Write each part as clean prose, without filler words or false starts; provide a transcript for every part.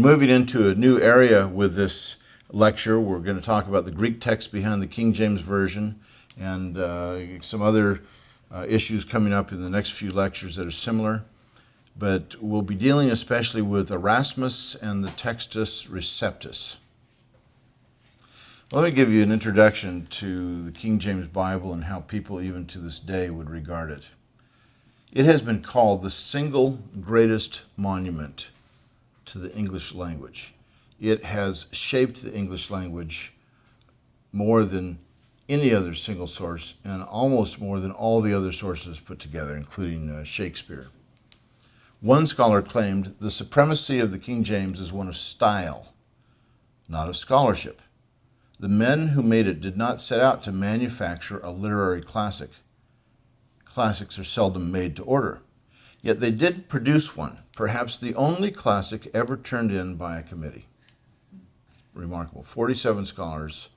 moving into a new area with this lecture. We're going to talk about the Greek text behind the King James Version and some other issues coming up in the next few lectures that are similar. But we'll be dealing especially with Erasmus and the Textus Receptus. Let me give you an introduction to the King James Bible and how people even to this day would regard it. It has been called the single greatest monument to the English language. It has shaped the English language more than any other single source and almost more than all the other sources put together, including Shakespeare. One scholar claimed the supremacy of the King James is one of style, not of scholarship. The men who made it did not set out to manufacture a literary classic. Classics are seldom made to order. Yet they did produce one, perhaps the only classic ever turned in by a committee. Remarkable. 47 scholars.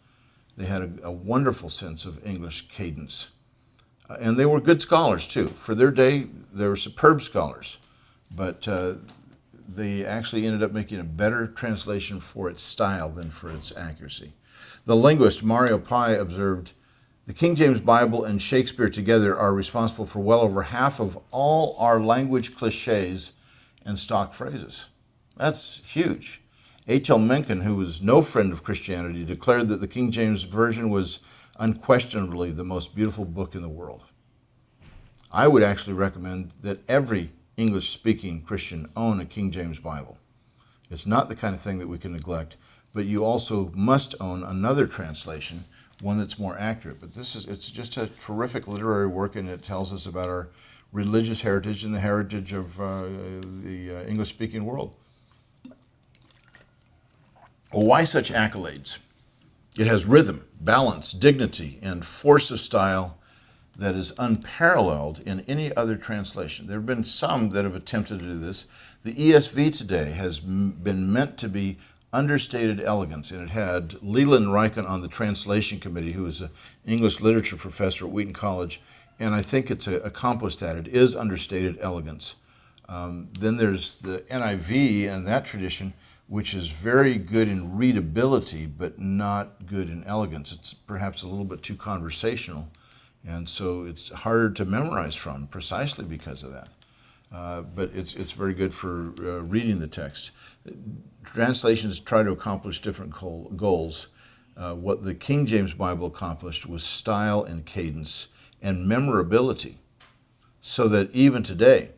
They had a wonderful sense of English cadence. And they were good scholars, too. For their day, they were superb scholars. But they actually ended up making a better translation for its style than for its accuracy. The linguist Mario Pei observed, "The King James Bible and Shakespeare together are responsible for well over half of all our language clichés and stock phrases." That's huge. H.L. Mencken, who was no friend of Christianity, declared that the King James Version was unquestionably the most beautiful book in the world. I would actually recommend that every English-speaking Christian own a King James Bible. It's not the kind of thing that we can neglect, but you also must own another translation, one that's more accurate. But it's just a terrific literary work, and it tells us about our religious heritage and the heritage of the English-speaking world. Well, why such accolades? It has rhythm, balance, dignity, and force of style that is unparalleled in any other translation. There have been some that have attempted to do this. The ESV today has been meant to be understated elegance, and it had Leland Ryken on the translation committee, who is an English literature professor at Wheaton College, and I think it's accomplished that. It is understated elegance. Then there's the NIV and that tradition, which is very good in readability, but not good in elegance. It's perhaps a little bit too conversational, and so it's harder to memorize from precisely because of that. But it's very good for reading the text. Translations try to accomplish different goals. What the King James Bible accomplished was style and cadence and memorability, so that even today,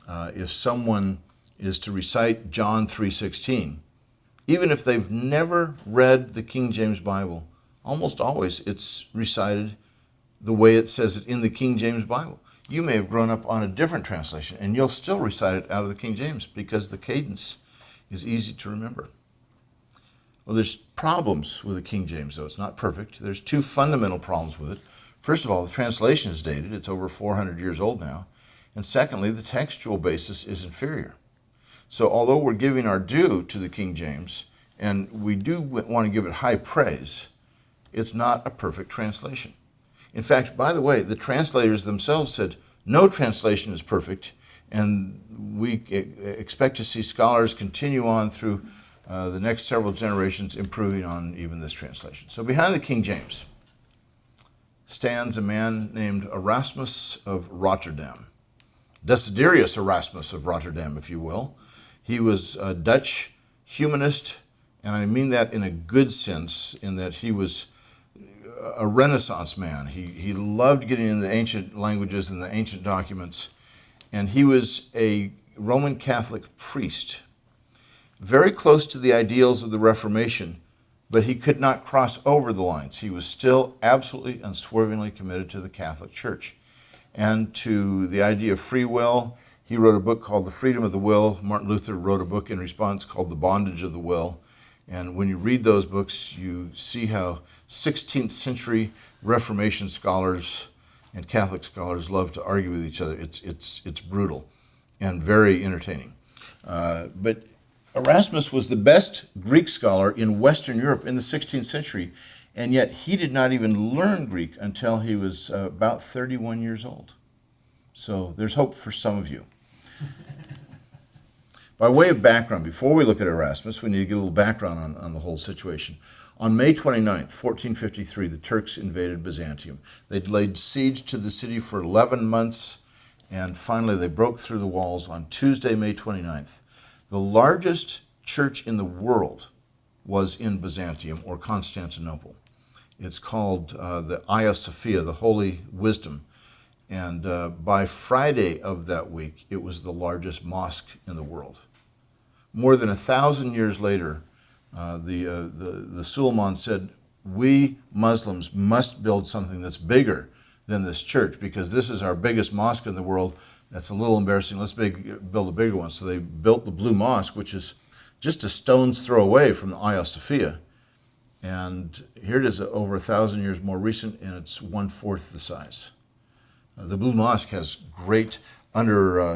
if someone is to recite John 3:16, even if they've never read the King James Bible, almost always it's recited the way it says it in the King James Bible. You may have grown up on a different translation, and you'll still recite it out of the King James because the cadence is easy to remember. Well, there's problems with the King James, though. It's not perfect. There's two fundamental problems with it. First of all, the translation is dated. It's over 400 years old now. And secondly, the textual basis is inferior. So although we're giving our due to the King James, and we do want to give it high praise, it's not a perfect translation. In fact, by the way, the translators themselves said no translation is perfect, and we expect to see scholars continue on through the next several generations improving on even this translation. So behind the King James stands a man named Erasmus of Rotterdam. Desiderius Erasmus of Rotterdam, if you will. He was a Dutch humanist, and I mean that in a good sense, in that he was a Renaissance man. He loved getting into the ancient languages and the ancient documents, and he was a Roman Catholic priest, very close to the ideals of the Reformation, but he could not cross over the lines. He was still absolutely unswervingly committed to the Catholic Church and to the idea of free will. He wrote a book called The Freedom of the Will. Martin Luther wrote a book in response called The Bondage of the Will. And when you read those books, you see how 16th century Reformation scholars and Catholic scholars love to argue with each other. It's brutal and very entertaining. But Erasmus was the best Greek scholar in Western Europe in the 16th century, and yet he did not even learn Greek until he was about 31 years old. So there's hope for some of you. By way of background, before we look at Erasmus, we need to get a little background on the whole situation. On May 29th, 1453, the Turks invaded Byzantium. They'd laid siege to the city for 11 months, and finally they broke through the walls on Tuesday, May 29th. The largest church in the world was in Byzantium, or Constantinople. It's called the Hagia Sophia, the Holy Wisdom. And by Friday of that week, it was the largest mosque in the world. More than 1,000 years later, the Sulaiman said, we Muslims must build something that's bigger than this church, because this is our biggest mosque in the world. That's a little embarrassing. Let's build a bigger one. So they built the Blue Mosque, which is just a stone's throw away from the Hagia Sophia. And here it is, over 1,000 years more recent, and it's 1/4 the size. The Blue Mosque has great under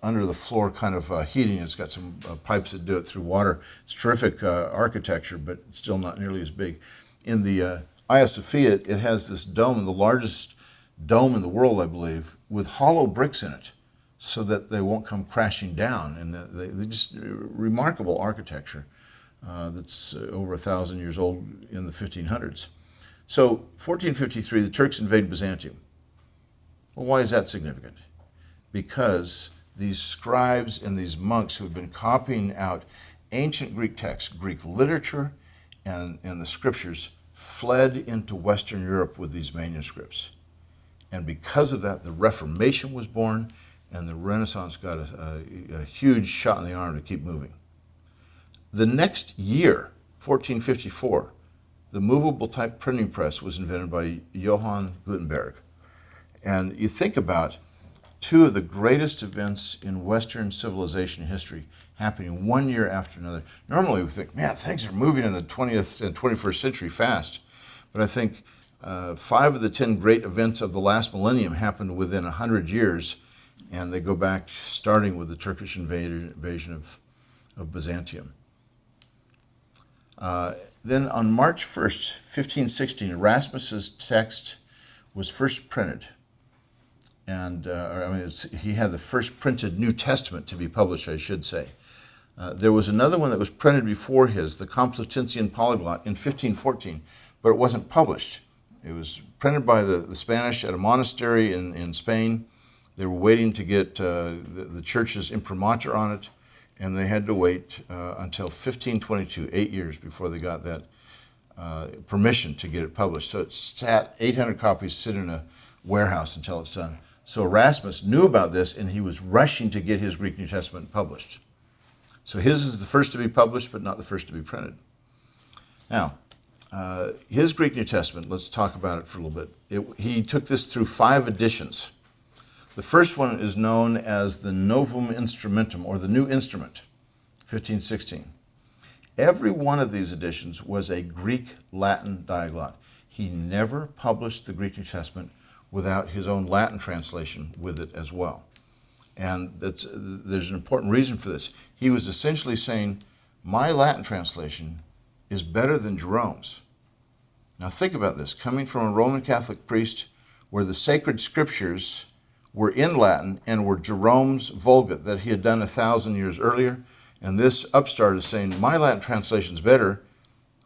the floor kind of heating. It's got some pipes that do it through water. It's terrific architecture, but still not nearly as big. In the Hagia Sophia, it has this dome, the largest dome in the world, I believe, with hollow bricks in it, so that they won't come crashing down. And they just remarkable architecture that's over 1,000 years old in the 1500s. So 1453, the Turks invade Byzantium. Well, why is that significant? Because these scribes and these monks who had been copying out ancient Greek texts, Greek literature, and the scriptures fled into Western Europe with these manuscripts. And because of that, the Reformation was born, and the Renaissance got a huge shot in the arm to keep moving. The next year, 1454, the movable type printing press was invented by Johann Gutenberg. And you think about two of the greatest events in Western civilization history happening 1 year after another. Normally we think, man, things are moving in the 20th and 21st century fast. But I think 5 of the 10 great events of the last millennium happened within 100 years, and they go back starting with the Turkish invasion of Byzantium. Then on March 1st, 1516, Erasmus's text was first printed. And he had the first printed New Testament to be published, I should say. There was another one that was printed before his, the Complutensian Polyglot, in 1514, but it wasn't published. It was printed by the Spanish at a monastery in Spain. They were waiting to get the church's imprimatur on it, and they had to wait until 1522, 8 years before they got that permission to get it published. So it sat, 800 copies sit in a warehouse until it's done. So Erasmus knew about this, and he was rushing to get his Greek New Testament published. So his is the first to be published, but not the first to be printed. Now, his Greek New Testament, let's talk about it for a little bit. He took this through 5 editions. The first one is known as the Novum Instrumentum, or the New Instrument, 1516. Every one of these editions was a Greek-Latin diaglot. He never published the Greek New Testament without his own Latin translation with it as well. And there's an important reason for this. He was essentially saying, my Latin translation is better than Jerome's. Now think about this, coming from a Roman Catholic priest where the sacred scriptures were in Latin and were Jerome's Vulgate that he had done 1,000 years earlier, and this upstart is saying, my Latin translation is better.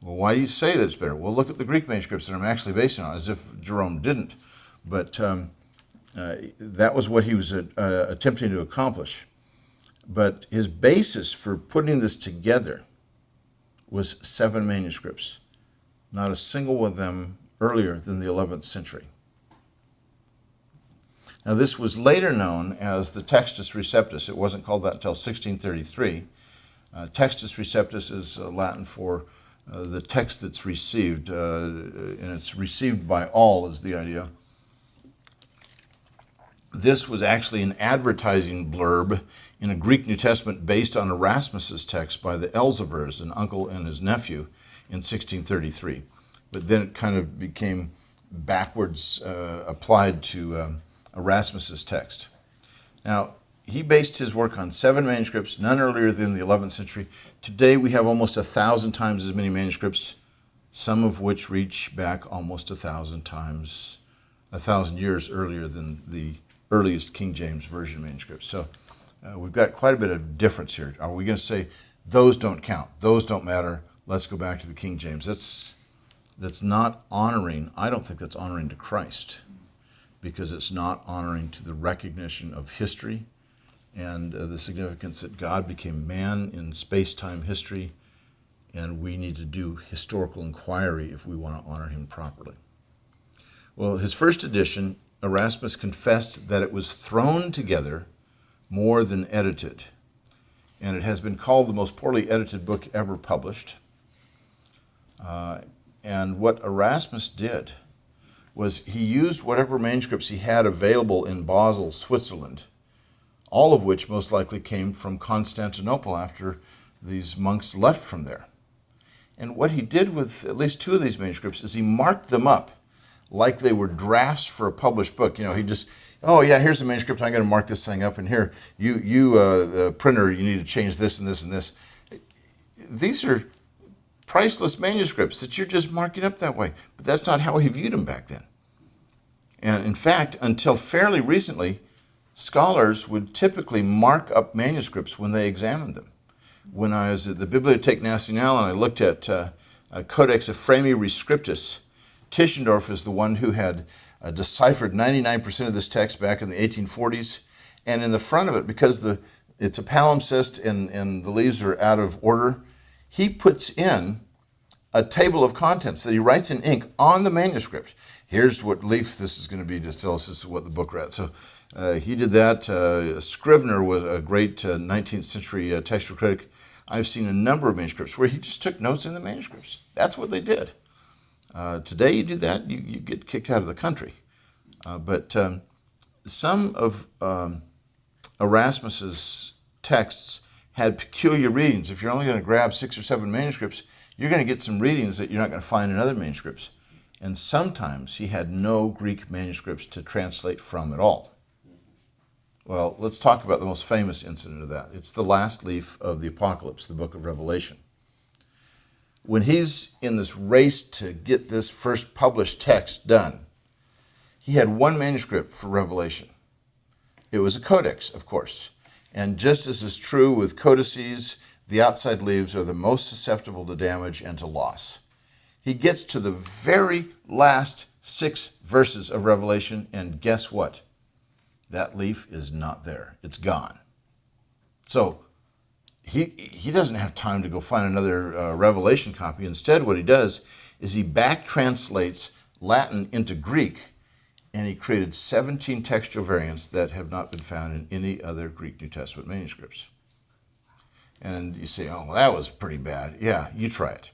Well, why do you say that it's better? Well, look at the Greek manuscripts that I'm actually basing on, as if Jerome didn't. But that was what he was attempting to accomplish. But his basis for putting this together was 7 manuscripts, not a single one of them earlier than the 11th century. Now, this was later known as the Textus Receptus. It wasn't called that until 1633. Textus Receptus is Latin for the text that's received, and it's received by all is the idea. This was actually an advertising blurb in a Greek New Testament based on Erasmus's text by the Elzevers, an uncle and his nephew, in 1633. But then it kind of became backwards applied to Erasmus's text. Now, he based his work on 7 manuscripts, none earlier than the 11th century. Today we have almost 1,000 times as many manuscripts, some of which reach back almost 1,000 times, 1,000 years earlier than the earliest King James Version manuscripts. So we've got quite a bit of difference here. Are we going to say those don't count, those don't matter, let's go back to the King James? That's not honoring. I don't think that's honoring to Christ, because it's not honoring to the recognition of history and the significance that God became man in space-time history, and we need to do historical inquiry if we want to honor him properly. Well, his first edition, Erasmus confessed that it was thrown together more than edited, and it has been called the most poorly edited book ever published. And what Erasmus did was he used whatever manuscripts he had available in Basel, Switzerland, all of which most likely came from Constantinople after these monks left from there. And what he did with at least two of these manuscripts is he marked them up like they were drafts for a published book. He just, oh yeah, here's the manuscript, I'm going to mark this thing up, and here, the printer, you need to change this and this and this. These are priceless manuscripts that you're just marking up that way. But that's not how he viewed them back then. And in fact, until fairly recently, scholars would typically mark up manuscripts when they examined them. When I was at the Bibliothèque Nationale and I looked at Codex Receptus, Tischendorf is the one who had deciphered 99% of this text back in the 1840s. And in the front of it, because it's a palimpsest and the leaves are out of order, he puts in a table of contents that he writes in ink on the manuscript. Here's what leaf this is going to be to tell us this is what the book read. So he did that. Scrivener was a great 19th century textual critic. I've seen a number of manuscripts where he just took notes in the manuscripts. That's what they did. Today you do that, you get kicked out of the country. But some of Erasmus's texts had peculiar readings. If you're only going to grab 6 or 7 manuscripts, you're going to get some readings that you're not going to find in other manuscripts. And sometimes he had no Greek manuscripts to translate from at all. Well, let's talk about the most famous incident of that. It's the last leaf of the Apocalypse, the book of Revelation. When he's in this race to get this first published text done, he had one manuscript for Revelation. It was a codex, of course. And just as is true with codices, the outside leaves are the most susceptible to damage and to loss. He gets to the very last 6 verses of Revelation, and guess what? That leaf is not there. It's gone. So he doesn't have time to go find another Revelation copy. Instead, what he does is he back translates Latin into Greek, and he created 17 textual variants that have not been found in any other Greek New Testament manuscripts. And you say, oh, well, that was pretty bad. Yeah, you try it.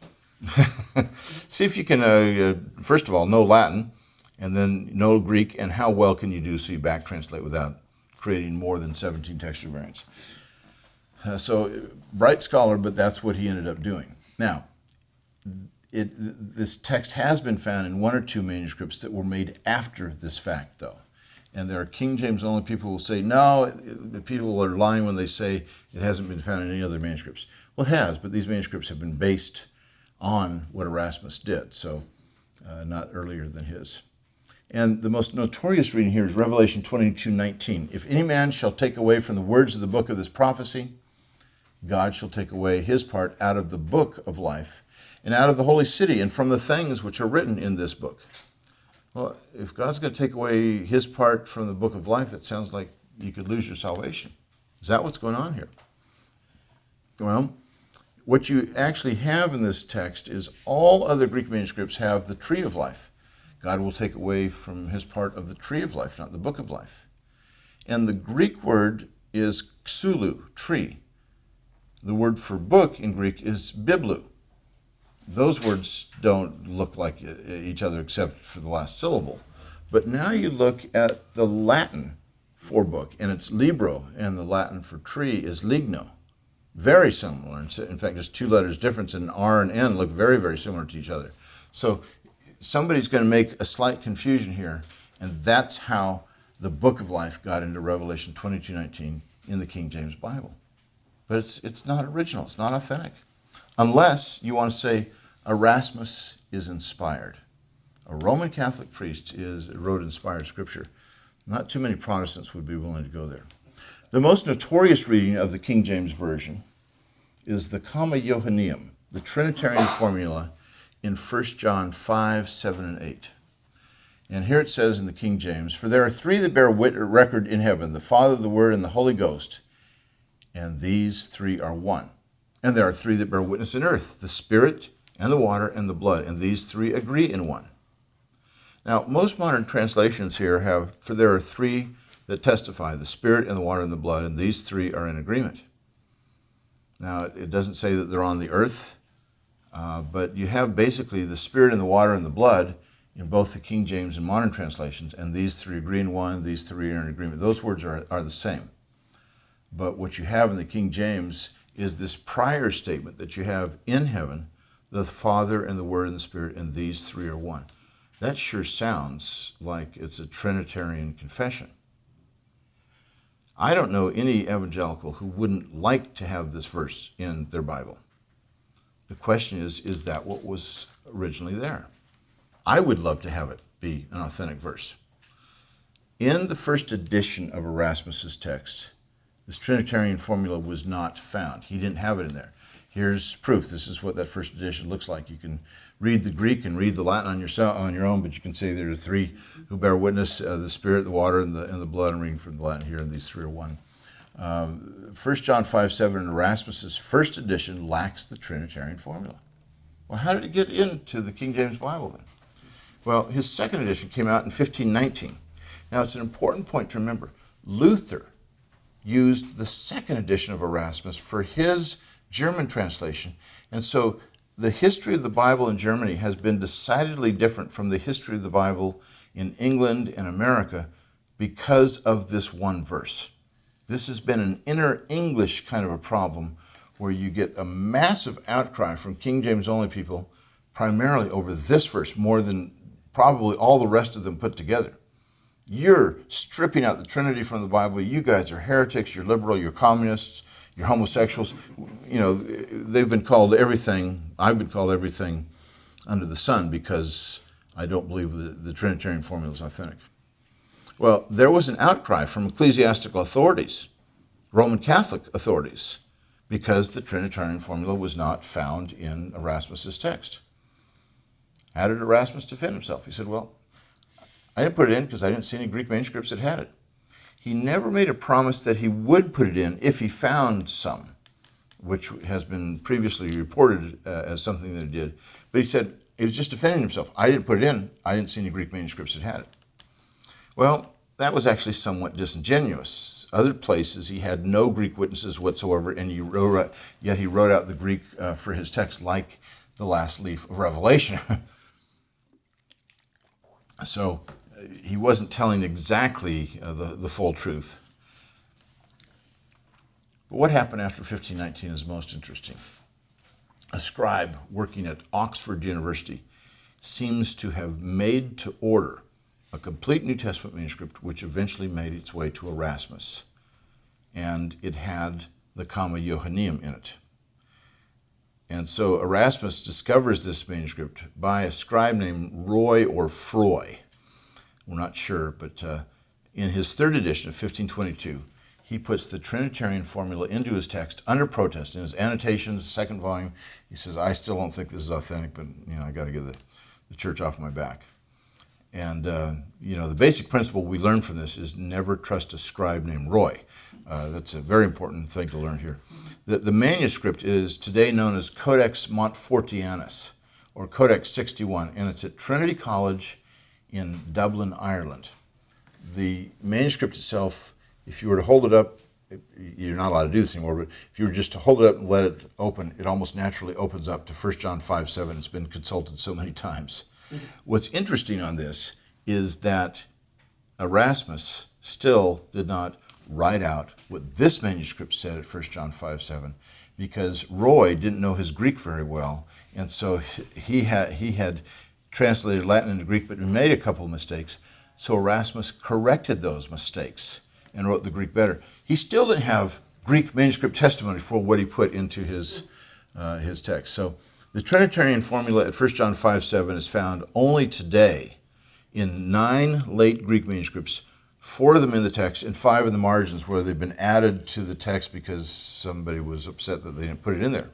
See if you can, first of all, know Latin, and then know Greek, and how well can you do so you back translate without creating more than 17 textual variants. So, bright scholar, but that's what he ended up doing. Now, this text has been found in 1 or 2 manuscripts that were made after this fact, though. And there are King James only people who will say, no, people are lying when they say it hasn't been found in any other manuscripts. Well, it has, but these manuscripts have been based on what Erasmus did, so not earlier than his. And the most notorious reading here is Revelation 22:19. If any man shall take away from the words of the book of this prophecy, God shall take away his part out of the book of life and out of the holy city and from the things which are written in this book. Well, if God's going to take away his part from the book of life, it sounds like you could lose your salvation. Is that what's going on here? Well, what you actually have in this text is all other Greek manuscripts have the tree of life. God will take away from his part of the tree of life, not the book of life. And the Greek word is xulu, tree. The word for book in Greek is biblu. Those words don't look like each other except for the last syllable. But now you look at the Latin for book, and it's libro, and the Latin for tree is ligno. Very similar. In fact, just 2 letters difference, and R and N look very, very similar to each other. So somebody's going to make a slight confusion here, and that's how the book of life got into Revelation 22:19 in the King James Bible. But it's not original. It's not authentic. Unless you want to say Erasmus is inspired. A Roman Catholic priest wrote inspired scripture. Not too many Protestants would be willing to go there. The most notorious reading of the King James Version is the Johanneum, the Trinitarian formula in 1 John 5, 7, and 8. And here it says in the King James, "For there are three that bear record in heaven, the Father, the Word, and the Holy Ghost, and these three are one. And there are three that bear witness in earth, the Spirit, and the water, and the blood, and these three agree in one." Now, most modern translations here have, "For there are three that testify, the Spirit, and the water, and the blood, and these three are in agreement." Now, it doesn't say that they're on the earth, but you have basically the Spirit and the water and the blood in both the King James and modern translations, and these three agree in one, these three are in agreement. Those words are the same. But what you have in the King James is this prior statement that you have in heaven, the Father and the Word and the Spirit, and these three are one. That sure sounds like it's a Trinitarian confession. I don't know any evangelical who wouldn't like to have this verse in their Bible. The question is that what was originally there? I would love to have it be an authentic verse. In the first edition of Erasmus's text, this Trinitarian formula was not found. He didn't have it in there. Here's proof. This is what that first edition looks like. You can read the Greek and read the Latin on your own, but you can see there are three who bear witness, the Spirit, the water, and the blood. I'm reading from the Latin here, and these three are one. 1 John 5, 7 in Erasmus's first edition lacks the Trinitarian formula. Well, how did it get into the King James Bible then? Well, his second edition came out in 1519. Now, it's an important point to remember. Luther used the second edition of Erasmus for his German translation, and so the history of the Bible in Germany has been decidedly different from the history of the Bible in England and America because of this one verse. This has been an inner English kind of a problem where you get a massive outcry from King James only people primarily over this verse more than probably all the rest of them put together. You're stripping out the Trinity from the Bible. You guys are heretics, you're liberal, you're communists, you're homosexuals. You know, they've been called everything. I've been called everything under the sun because I don't believe the Trinitarian formula is authentic. Well, there was an outcry from ecclesiastical authorities, Roman Catholic authorities, because the Trinitarian formula was not found in Erasmus's text. How did Erasmus defend himself? He said, well, I didn't put it in because I didn't see any Greek manuscripts that had it. He never made a promise that he would put it in if he found some, which has been previously reported as something that he did. But he said, he was just defending himself. I didn't put it in. I didn't see any Greek manuscripts that had it. Well, that was actually somewhat disingenuous. Other places he had no Greek witnesses whatsoever, and yet he wrote out the Greek for his text like the last leaf of Revelation. So he wasn't telling exactly the full truth. But what happened after 1519 is most interesting. A scribe working at Oxford University seems to have made to order a complete New Testament manuscript which eventually made its way to Erasmus. And it had the Johanneum in it. And so Erasmus discovers this manuscript by a scribe named Roy or Froy. We're not sure, but in his third edition of 1522, he puts the Trinitarian formula into his text under protest. In his annotations, second volume, he says, I still don't think this is authentic, but I got to get the church off my back. And the basic principle we learn from this is never trust a scribe named Roy. That's a very important thing to learn here. The manuscript is today known as Codex Montfortianus, or Codex 61, and it's at Trinity College in Dublin, Ireland. The manuscript itself, if you were to hold it up, you're not allowed to do this anymore, but if you were just to hold it up and let it open, it almost naturally opens up to 1 John 5, 7. It's been consulted so many times. Mm-hmm. What's interesting on this is that Erasmus still did not write out what this manuscript said at 1 John 5, 7, because Roy didn't know his Greek very well, and so he had translated Latin into Greek, but made a couple of mistakes. So Erasmus corrected those mistakes and wrote the Greek better. He still didn't have Greek manuscript testimony for what he put into his text. So the Trinitarian formula at 1 John 5, 7 is found only today in 9 late Greek manuscripts 4 of them in the text, and 5 in the margins where they've been added to the text because somebody was upset that they didn't put it in there.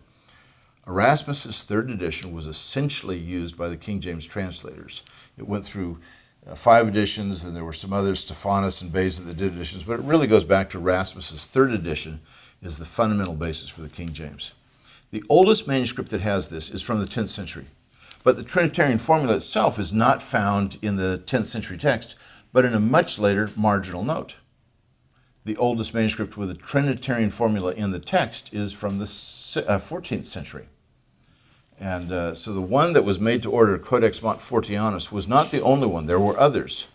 Erasmus's third edition was essentially used by the King James translators. It went through 5 editions, and there were some others, Stephanus and Beza, that did editions, but it really goes back to Erasmus's third edition is the fundamental basis for the King James. The oldest manuscript that has this is from the 10th century, but the Trinitarian formula itself is not found in the 10th century text, but in a much later marginal note. The oldest manuscript with a Trinitarian formula in the text is from the 14th century. And so the one that was made to order, Codex Montfortianus, was not the only one. There were others,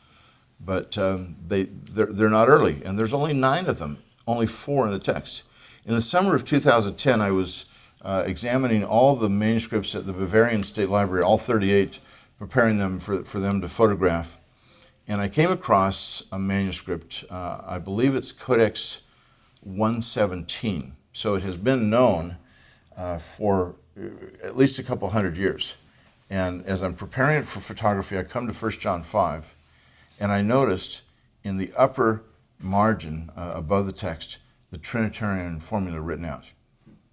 but they're not early. And there's only 9 of them, only 4 in the text. In the summer of 2010, I was examining all the manuscripts at the Bavarian State Library, all 38, preparing them for them to photograph. And I came across a manuscript, I believe it's Codex 117. So it has been known for at least a couple hundred years. And as I'm preparing it for photography, I come to 1 John 5, and I noticed in the upper margin above the text, the Trinitarian formula written out.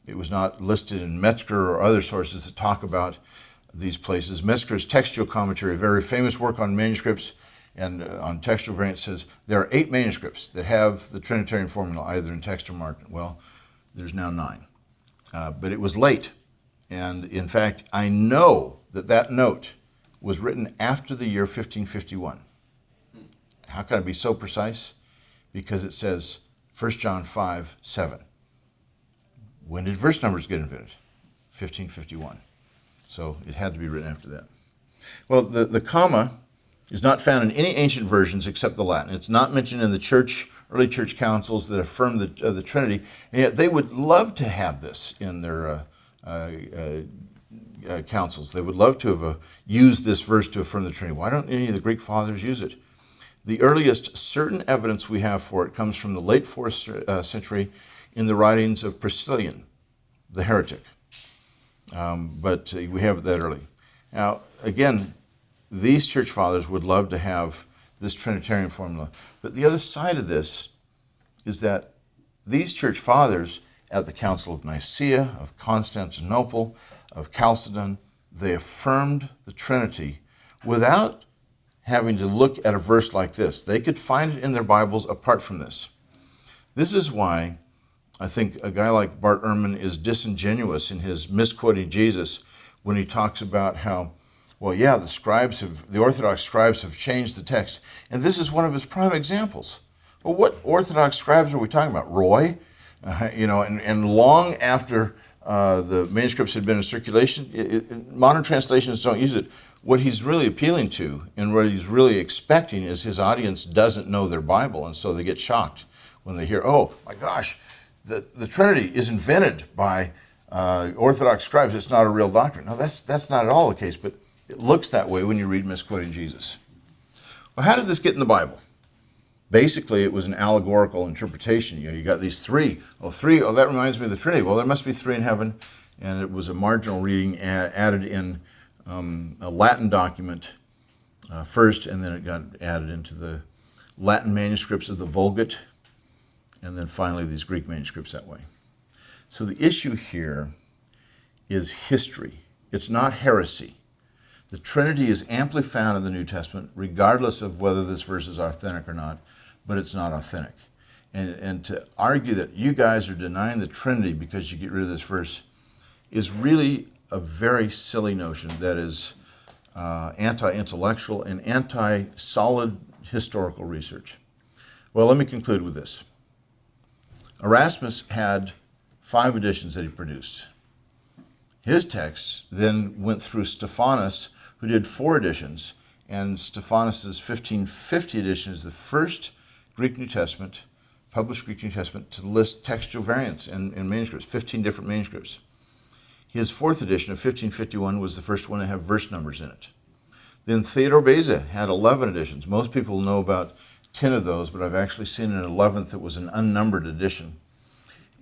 It was not listed in Metzger or other sources that talk about these places. Metzger's textual commentary, a very famous work on manuscripts and on textual variants, says there are 8 manuscripts that have the Trinitarian formula either in text or margin. Well, there's now 9. But it was late. And in fact, I know that note was written after the year 1551. How can I be so precise? Because it says 1 John 5, 7. When did verse numbers get invented? 1551. So it had to be written after that. Well, the comma is not found in any ancient versions except the Latin. It's not mentioned in the early church councils that affirm the Trinity, and yet they would love to have this in their councils. They would love to have used this verse to affirm the Trinity. Why don't any of the Greek fathers use it? The earliest certain evidence we have for it comes from the late 4th century in the writings of Priscillian, the heretic. But we have it that early. Now, again, these church fathers would love to have this Trinitarian formula. But the other side of this is that these church fathers at the Council of Nicaea, of Constantinople, of Chalcedon, they affirmed the Trinity without having to look at a verse like this. They could find it in their Bibles apart from this. This is why I think a guy like Bart Ehrman is disingenuous in his misquoting Jesus when he talks about how, well, yeah, the Orthodox scribes have changed the text. And this is one of his prime examples. Well, what Orthodox scribes are we talking about? Roy? And long after the manuscripts had been in circulation, modern translations don't use it. What he's really appealing to and what he's really expecting is his audience doesn't know their Bible, and so they get shocked when they hear, oh my gosh, the Trinity is invented by Orthodox scribes. It's not a real doctrine. No, that's not at all the case, but it looks that way when you read misquoting Jesus. Well, how did this get in the Bible? Basically, it was an allegorical interpretation. You got these 3. Oh, that reminds me of the Trinity. Well, there must be 3 in heaven. And it was a marginal reading added in a Latin document first, and then it got added into the Latin manuscripts of the Vulgate, and then finally these Greek manuscripts that way. So the issue here is history. It's not heresy. The Trinity is amply found in the New Testament, regardless of whether this verse is authentic or not, but it's not authentic. And to argue that you guys are denying the Trinity because you get rid of this verse is really a very silly notion that is anti-intellectual and anti-solid historical research. Well, let me conclude with this. Erasmus had 5 editions that he produced. His texts then went through Stephanus, who did 4 editions, and Stephanus' 1550 edition is the first Greek New Testament, published Greek New Testament, to list textual variants in manuscripts, 15 different manuscripts. His 4th edition of 1551 was the first one to have verse numbers in it. Then Theodore Beza had 11 editions. Most people know about 10 of those, but I've actually seen an 11th that was an unnumbered edition.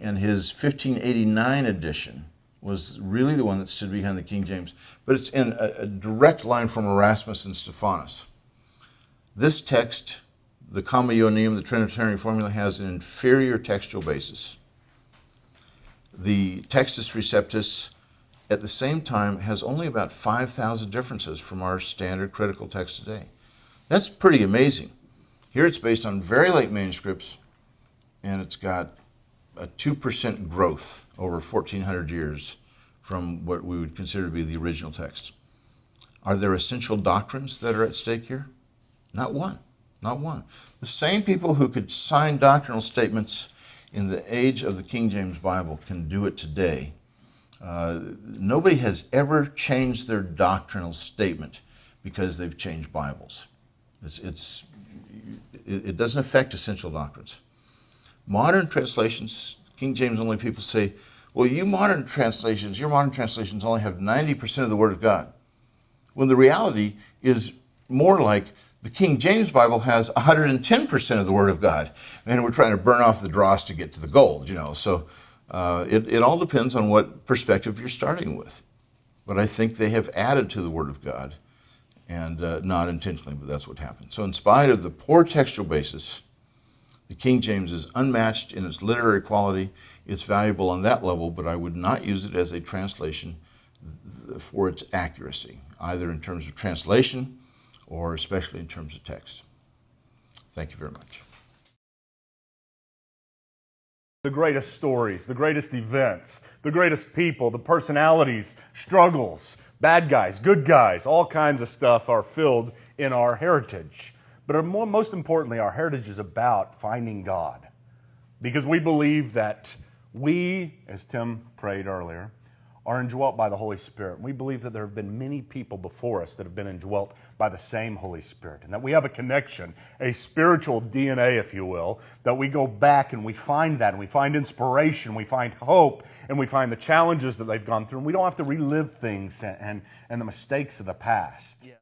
And his 1589 edition was really the one that stood behind the King James. But it's in a direct line from Erasmus and Stephanus. This text, the comma Johanneum, the Trinitarian formula, has an inferior textual basis. The Textus Receptus, at the same time, has only about 5,000 differences from our standard critical text today. That's pretty amazing. Here it's based on very late manuscripts, and it's got a 2% growth over 1,400 years from what we would consider to be the original text. Are there essential doctrines that are at stake here? Not one. Not one. The same people who could sign doctrinal statements in the age of the King James Bible can do it today. Nobody has ever changed their doctrinal statement because they've changed Bibles. It doesn't affect essential doctrines. Modern translations, King James only people say, well, your modern translations only have 90% of the Word of God. When the reality is more like the King James Bible has 110% of the Word of God, and we're trying to burn off the dross to get to the gold, So it all depends on what perspective you're starting with. But I think they have added to the Word of God, and not intentionally, but that's what happened. So in spite of the poor textual basis, the King James is unmatched in its literary quality. It's valuable on that level, but I would not use it as a translation for its accuracy, either in terms of translation or especially in terms of text. Thank you very much. The greatest stories, the greatest events, the greatest people, the personalities, struggles, bad guys, good guys, all kinds of stuff are filled in our heritage. But most importantly, our heritage is about finding God. Because we believe that we, as Tim prayed earlier, are indwelt by the Holy Spirit. We believe that there have been many people before us that have been indwelt by the same Holy Spirit, and that we have a connection, a spiritual DNA, if you will, that we go back and we find that, and we find inspiration, we find hope, and we find the challenges that they've gone through, and we don't have to relive things and the mistakes of the past. Yeah.